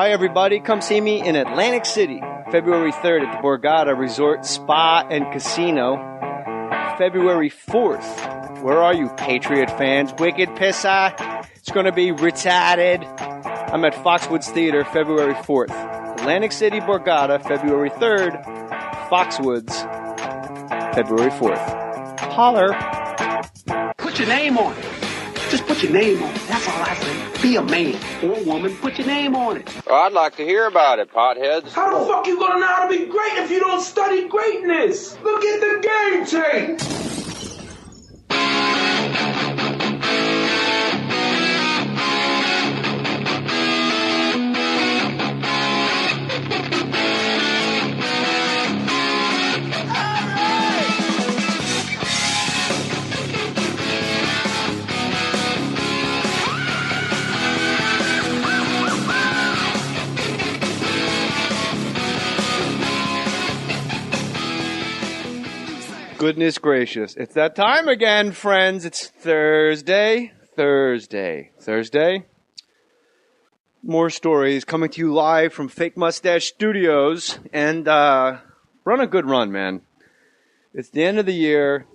Hi, everybody. Come see me in Atlantic City, February 3rd at the Borgata Resort Spa and Casino. February 4th. Where are you, Patriot fans? Wicked Pissa. It's going to be retarded. I'm at Foxwoods Theater, February 4th. Atlantic City, Borgata, February 3rd. Foxwoods, February 4th. Holler. Put your name on it. Just put your name on it. That's all I say. Be a man or a woman. Put your name on it. Well, I'd like to hear about it, potheads. How the fuck you gonna know how to be great if you don't study greatness? Look at the game tape. Goodness gracious. It's that time again, friends. It's Thursday. Mohr Stories coming to you live from Fake Mustache Studios. And run a good run, man. It's the end of the year.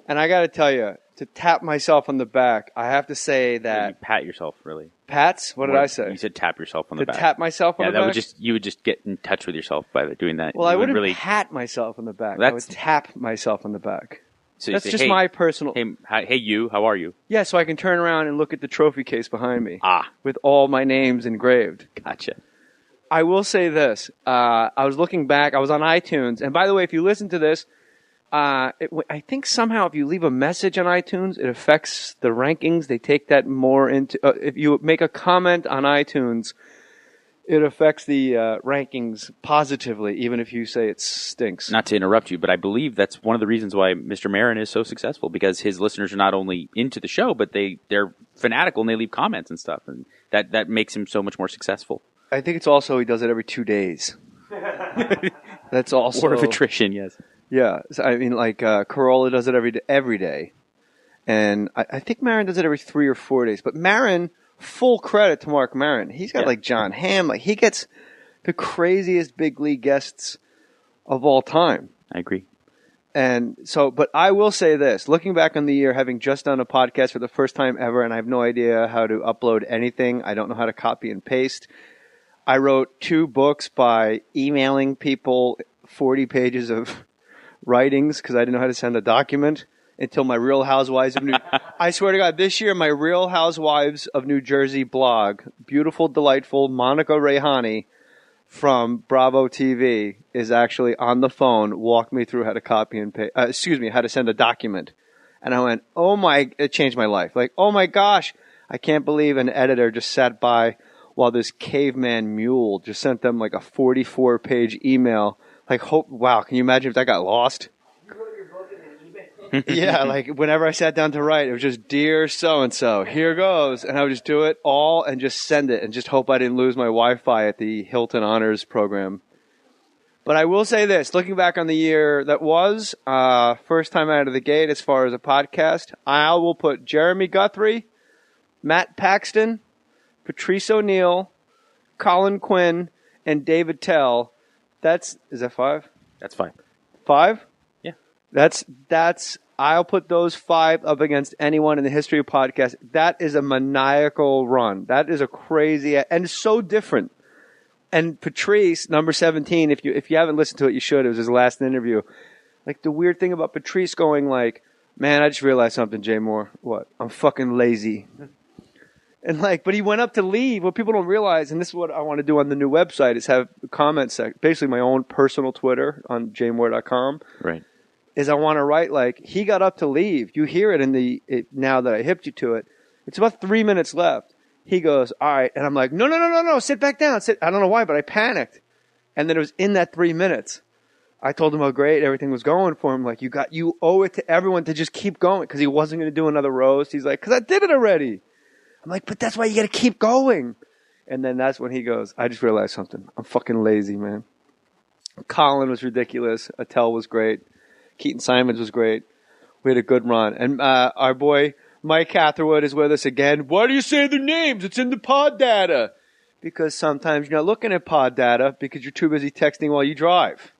And I got to tell you, to tap myself on the back, I have to say that... You pat yourself, really. Pats? What did I say? You said tap yourself on the back. To tap myself on the back? You would just get in touch with yourself by doing that. Well, I wouldn't pat myself on the back. I would tap myself on the back. So that's say, just my personal... Hey, you, how are you? Yeah, so I can turn around and look at the trophy case behind me. Ah. With all my names engraved. Gotcha. I will say this. I was looking back. I was on iTunes. And by the way, if you listen to this, I think somehow if you leave a message on iTunes, it affects the rankings. They take that more into... if you make a comment on iTunes, it affects the rankings positively, even if you say it stinks. Not to interrupt you, but I believe that's one of the reasons why Mr. Marin is so successful, because his listeners are not only into the show, but they're fanatical and they leave comments and stuff. And that makes him so much more successful. I think it's also he does it every 2 days. That's also... Sort of attrition, yes. Yeah, so, I mean, like Corolla does it every day, and I think Marin does it every 3 or 4 days. But Marin, full credit to Mark Marin. He's got like John Hamm, like he gets the craziest big league guests of all time. I agree. And so, but I will say this: looking back on the year, having just done a podcast for the first time ever, and I have no idea how to upload anything. I don't know how to copy and paste. I wrote 2 books by emailing people 40 pages of writings because I didn't know how to send a document until my Real Housewives of New... I swear to God, this year my Real Housewives of New Jersey blog, beautiful, delightful Monica Rehani from Bravo TV is actually on the phone, walked me through how to copy and paste, how to send a document. And I went, it changed my life. Like, oh my gosh, I can't believe an editor just sat by while this caveman mule just sent them like a 44-page email. Like, wow, can you imagine if that got lost? Yeah, like whenever I sat down to write, it was just, dear so-and-so, here goes. And I would just do it all and just send it and just hope I didn't lose my Wi-Fi at the Hilton Honors program. But I will say this, looking back on the year that was, first time out of the gate as far as a podcast, I will put Jeremy Guthrie, Matt Paxton, Patrice O'Neill, Colin Quinn, and David Tell. Is that 5? That's 5. 5? Yeah. I'll put those 5 up against anyone in the history of podcasts. That is a maniacal run. That is a crazy, and so different. And Patrice, number 17, if you haven't listened to it, you should. It was his last interview. Like the weird thing about Patrice going like, man, I just realized something, Jay Mohr. What? I'm fucking lazy. And but he went up to leave. What people don't realize, and this is what I want to do on the new website, is have a comment section, basically my own personal Twitter on jmohr.com. Right. Is I want to write he got up to leave. You hear it now that I hipped you to it. It's about 3 minutes left. He goes, all right. And I'm like, no, sit back down. Sit. I don't know why, but I panicked. And then it was in that 3 minutes. I told him how great everything was going for him. Like, you owe it to everyone to just keep going, because he wasn't going to do another roast. He's like, because I did it already. I'm like, but that's why you got to keep going. And then that's when he goes, I just realized something. I'm fucking lazy, man. Colin was ridiculous. Attell was great. Keaton Simons was great. We had a good run. And our boy Mike Catherwood is with us again. Why do you say their names? It's in the pod data. Because sometimes you're not looking at pod data because you're too busy texting while you drive.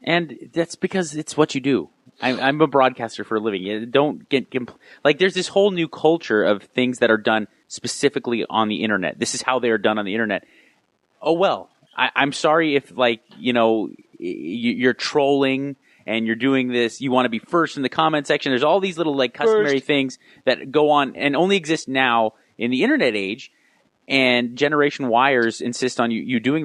And that's because it's what you do. I'm a broadcaster for a living. Don't get like there's this whole new culture of things that are done specifically on the internet. This is how they are done on the internet. Oh well, I'm sorry if you're trolling and you're doing this. You want to be first in the comment section. There's all these little like customary things that go on and only exist now in the internet age. And Generation Yers insist on you doing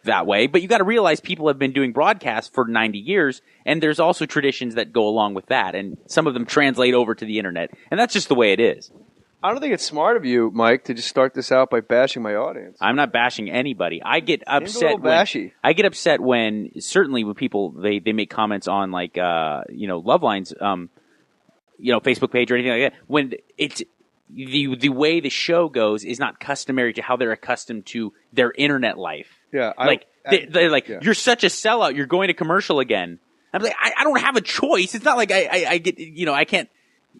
that way. But you got to realize people have been doing broadcasts for 90 years, and there's also traditions that go along with that. And some of them translate over to the internet. And that's just the way it is. I don't think it's smart of you, Mike, to just start this out by bashing my audience. I'm not bashing anybody. I get upset when certainly when people they make comments on like Loveline's Facebook page or anything like that. When it's the way the show goes is not customary to how they're accustomed to their internet life. Yeah, they're like, you're such a sellout. You're going to commercial again. I'm like, I don't have a choice. It's not like I get, I can't.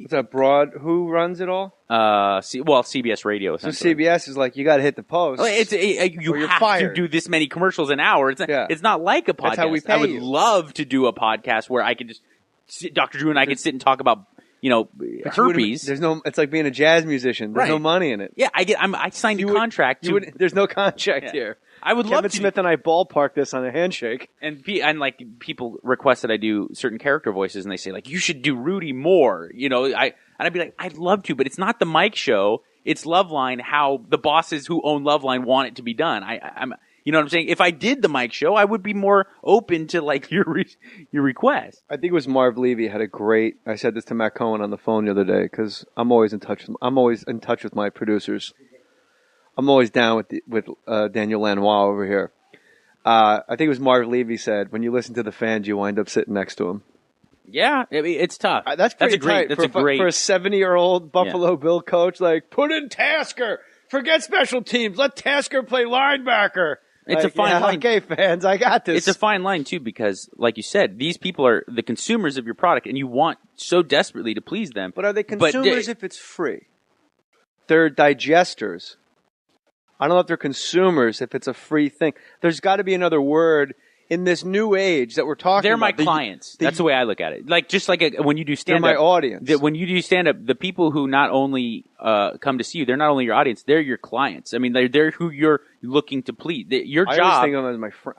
Is that Broad? Who runs it all? CBS Radio. So CBS is like, you got to hit the post. You have to do this many commercials an hour. It's not like a podcast. That's how we pay I would you. love to do a podcast where I could just Dr. Drew and I could sit and talk about herpes. It's like being a jazz musician. There's no money in it. Yeah, I signed a contract. There's no contract here. I would love to. Kevin Smith and I ballpark this on a handshake. And like people request that I do certain character voices, and they say like, you should do Rudy more. I'd be like, I'd love to, but it's not the Mike show. It's Loveline. How the bosses who own Loveline want it to be done. I'm. You know what I'm saying? If I did the Mike show, I would be more open to like your request. I think it was Marv Levy had a great. I said this to Matt Cohen on the phone the other day because I'm always in touch with my producers. I'm always down with Daniel Lanois over here. I think it was Marv Levy said, when you listen to the fans, you wind up sitting next to them. Yeah, it's tough. That's pretty great. tight That's for a 70-year-old Buffalo Bill coach. Like, put in Tasker. Forget special teams. Let Tasker play linebacker. It's a fine line. Okay, fans, I got this. It's a fine line, too, because, like you said, these people are the consumers of your product, and you want so desperately to please them. But are they consumers if it's free? They're digesters. I don't know if they're consumers if it's a free thing. There's got to be another word in this new age that we're talking They're about. my clients. That's the way I look at it. Like just like when you do stand-up. They're my audience. When you do stand-up, the people who not only come to see you, they're not only your audience, they're your clients. I mean, they're who you're looking to please. Your job.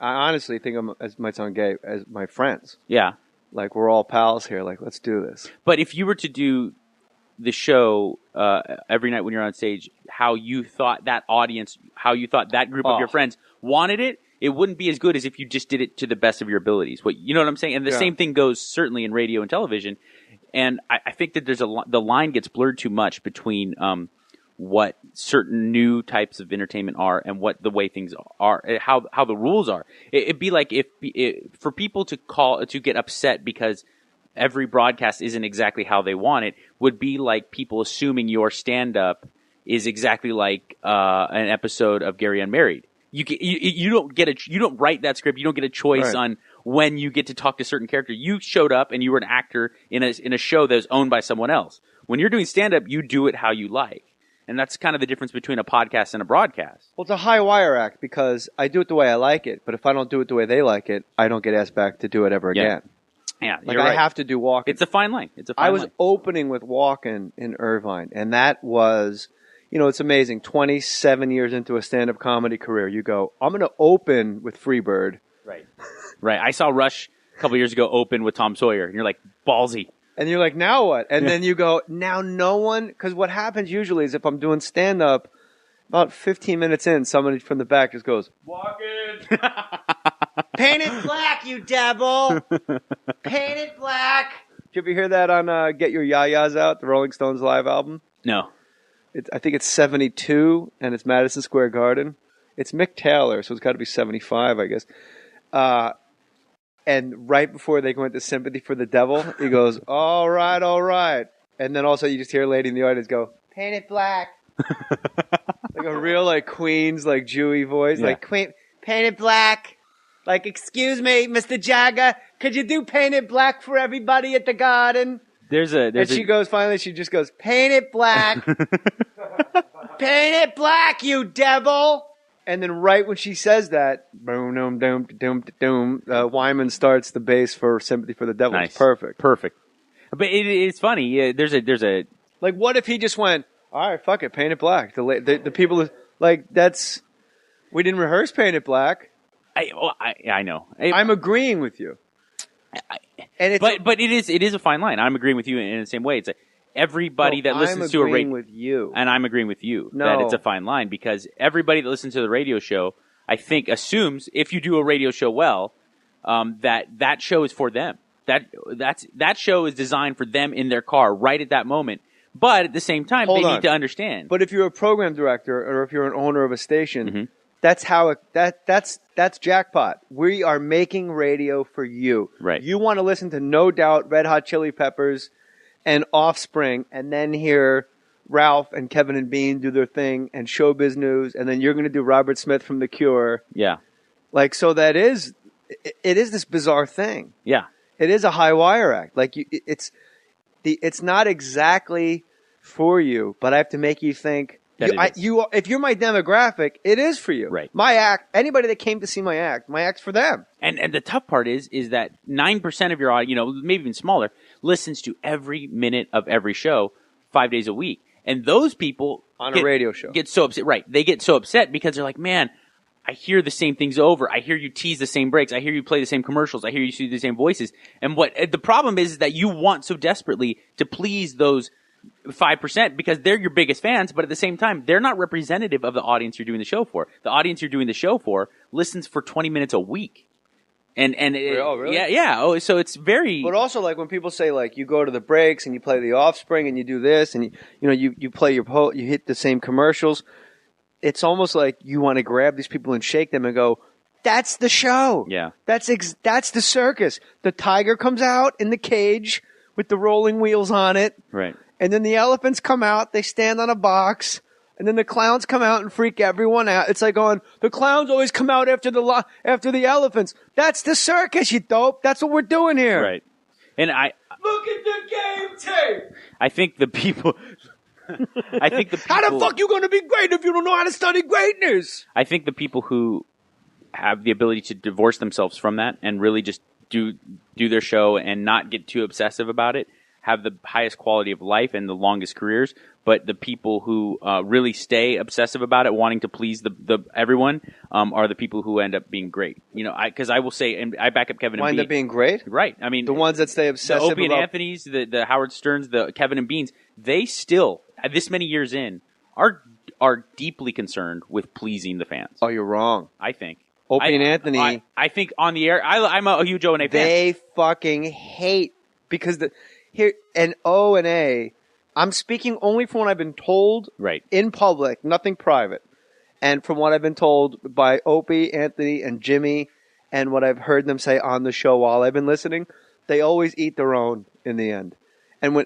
I honestly think of them as, might sound gay, as my friends. Yeah. Like, we're all pals here. Like, let's do this. But if you were to do the show every night when you're on stage, how you thought that audience, how you thought that group of your friends wanted it, it wouldn't be as good as if you just did it to the best of your abilities. You know what I'm saying? And the same thing goes certainly in radio and television. And I think that the line gets blurred too much between what certain new types of entertainment are and what the way things are, how the rules are. It'd be like if for people to get upset because every broadcast isn't exactly how they want it, would be like people assuming your stand-up is exactly like an episode of Gary Unmarried. You don't write that script. You don't get a choice on when you get to talk to a certain character. You showed up and you were an actor in a show that was owned by someone else. When you're doing stand-up, you do it how you like. And that's kind of the difference between a podcast and a broadcast. Well, it's a high wire act because I do it the way I like it, but if I don't do it the way they like it, I don't get asked back to do it ever again. Yeah, like I have to do Walken. It's a fine line. I was opening with Walken in Irvine, and that was, it's amazing. 27 years into a stand-up comedy career, you go, I'm going to open with Freebird. Right. Right. I saw Rush a couple years ago open with Tom Sawyer, and you're like, ballsy. And you're like, now what? And then you go, now no one, because what happens usually is if I'm doing stand-up, about 15 minutes in, somebody from the back just goes, Walken! Paint it black, you devil! Paint it black! Did you ever hear that on Get Your Yayas Out, the Rolling Stones live album? No. I think it's 72, and it's Madison Square Garden. It's Mick Taylor, so it's got to be 75, I guess. And right before they go into Sympathy for the Devil, he goes, all right, all right. And then also you just hear a lady in the audience go, paint it black. Like a real, like, Queen's, like, Jewy voice. Yeah. Like, Queen, paint it black. Like, excuse me, Mr. Jagger, could you do paint it black for everybody at the garden? She just goes, paint it black. Paint it black, you devil. And then right when she says that, boom, doom, doom, doom, doom, Wyman starts the bass for "Sympathy for the Devil." Nice. It's perfect. But it's funny. Yeah, there's a Like, what if he just went, all right, fuck it, paint it black. The people, like, that's, we didn't rehearse Paint It Black. I know. I'm agreeing with you. And it's, but it is a fine line. I'm agreeing with you in the same way. It's like everybody that listens to a radio, with you, and I'm agreeing with you No. that it's a fine line because everybody that listens to the radio show, I think, assumes if you do a radio show well, that show is for them. That show is designed for them in their car right at that moment. But at the same time, they need to understand. But if you're a program director or if you're an owner of a station, that's how that's jackpot. We are making radio for you. Right. You want to listen to No Doubt, Red Hot Chili Peppers, and Offspring, and then hear Ralph and Kevin and Bean do their thing and Showbiz News, and then you're going to do Robert Smith from The Cure. Yeah. Like, so it is this bizarre thing. Yeah. It is a high wire act. Like, it's not exactly for you, but I have to make you think. If you're my demographic, it is for you. Right. My act. Anybody that came to see my act's for them. And the tough part is that 9% of your audience, maybe even smaller, listens to every minute of every show 5 days a week, and those people on a radio show get so upset. Right. They get so upset because they're like, man, I hear the same things over. I hear you tease the same breaks. I hear you play the same commercials. I hear you see the same voices. And what the problem is that you want so desperately to please those 5% because they're your biggest fans, but at the same time, they're not representative of the audience you're doing the show for. The audience you're doing the show for listens for 20 minutes a week. And really? Yeah. Oh, so it's very. But also, like, when people say, like, you go to the breaks and you play the Offspring and you do this and you play you hit the same commercials. It's almost like you want to grab these people and shake them and go, that's the show. Yeah. That's the circus. The tiger comes out in the cage with the rolling wheels on it. Right. And then the elephants come out. They stand on a box. And then the clowns come out and freak everyone out. It's like going, the clowns always come out after the elephants. That's the circus, you dope. That's what we're doing here. Right. And Look at the game tape. I think the people. How the fuck you going to be great if you don't know how to study greatness? I think the people who have the ability to divorce themselves from that and really just do their show and not get too obsessive about it have the highest quality of life and the longest careers. But the people who really stay obsessive about it, wanting to please the everyone, are the people who end up being great. Because I will say, and I back up Kevin and Bean. Wind up being great? Right. I mean, the ones that stay obsessive the Opie and Anthony's, the Howard Sterns, the Kevin and Beans, they still, this many years in, are deeply concerned with pleasing the fans. Oh, you're wrong. I think. Opie and Anthony. I think on the air, I'm a huge O&A fan. They fucking hate because here and O and A. I'm speaking only from what I've been told in public, nothing private. And from what I've been told by Opie, Anthony, and Jimmy, and what I've heard them say on the show while I've been listening, they always eat their own in the end. And when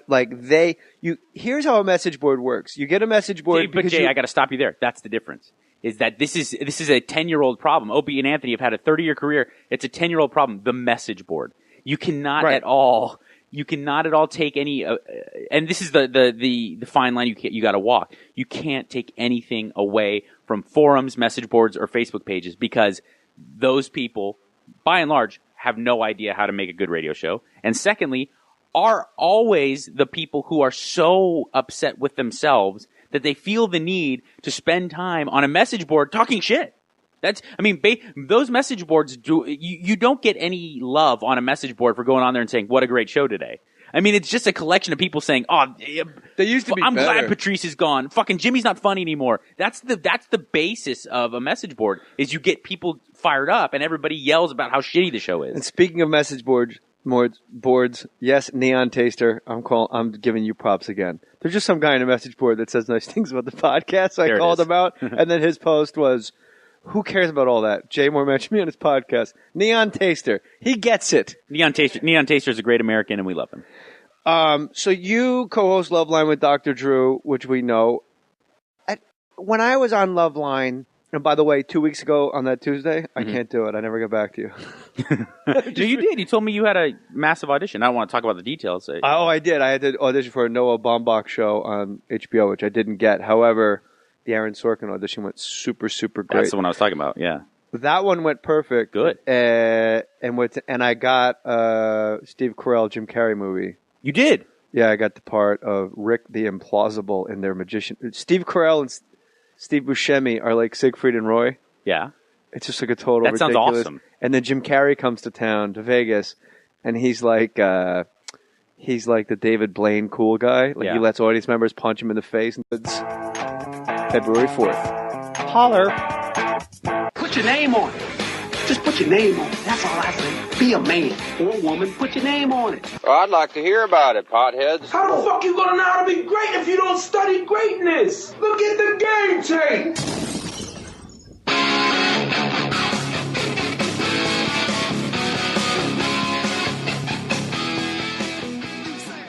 here's how a message board works. You get a message board. Jay, I got to stop you there. That's the difference. Is that this is a 10-year-old problem. Opie and Anthony have had a 30-year career. It's a 10-year-old problem. The message board. You cannot at all. You cannot at all take any, and this is the fine line you got to walk. You can't take anything away from forums, message boards, or Facebook pages because those people, by and large, have no idea how to make a good radio show. And secondly, are always the people who are so upset with themselves that they feel the need to spend time on a message board talking shit. Those message boards you don't get any love on a message board for going on there and saying, what a great show today. I mean, it's just a collection of people saying, oh, they used to be I'm better. Glad Patrice is gone. Fucking Jimmy's not funny anymore. That's the basis of a message board is you get people fired up and everybody yells about how shitty the show is. And speaking of message boards, yes, Neon Taster, I'm giving you props again. There's just some guy in a message board that says nice things about the podcast. So I called him out, and then his post was, who cares about all that? Jay Mohr mentioned me on his podcast. Neon Taster. He gets it. Neon Taster is a great American, and we love him. So you co-host Loveline with Dr. Drew, which we know. When I was on Loveline, and by the way, 2 weeks ago on that Tuesday, I can't do it. I never got back to you. No, you did. You told me you had a massive audition. I don't want to talk about the details. Oh, I did. I had to audition for a Noah Baumbach show on HBO, which I didn't get. However, the Aaron Sorkin audition went super, super great. That's the one I was talking about. Yeah. That one went perfect. Good. And I got Steve Carell, Jim Carrey movie. You did? Yeah, I got the part of Rick the Implausible in their magician. Steve Carell and Steve Buscemi are like Siegfried and Roy. Yeah. It's just like a total That ridiculous. sounds awesome. And then Jim Carrey comes to town, to Vegas, and he's like the David Blaine cool guy. Like Yeah. he lets audience members punch him in the face. And it's February 4th. Holler. Put your name on it. Just put your name on it. That's all I say. Be a man or a woman. Put your name on it. Well, I'd like to hear about it, potheads. How the fuck you gonna know how to be great if you don't study greatness? Look at the game tape.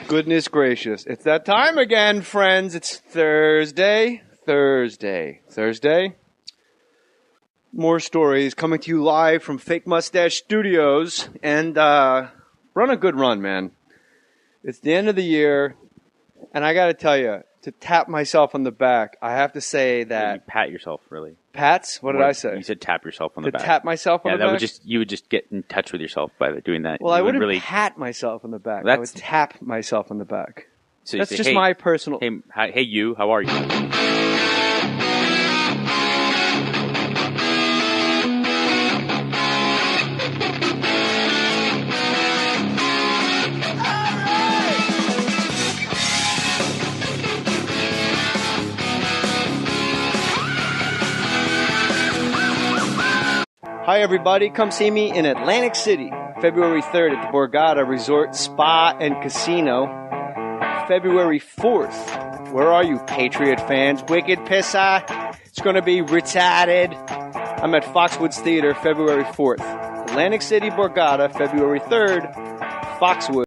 Goodness gracious. It's that time again, friends. It's Thursday. Mohr Stories coming to you live from Fake Mustache Studios. And run a good run, man. It's the end of the year. And I got to tell you, to tap myself on the back, I have to say You that... pat yourself, really. Pats? What did I say? You said tap yourself on the To back. tap myself on Yeah, the back? you would just get in touch with yourself by doing that. Well, I You would wouldn't really. pat myself on the back. I would That's- tap myself on the back. So you That's say, just hey, my personal... Hey, you. How are you? Hi, everybody. Come see me in Atlantic City, February 3rd at the Borgata Resort Spa and Casino. February 4th. Where are you, Patriot fans? Wicked Pissa. It's going to be retarded. I'm at Foxwoods Theater, February 4th. Atlantic City, Borgata, February 3rd. Foxwoods.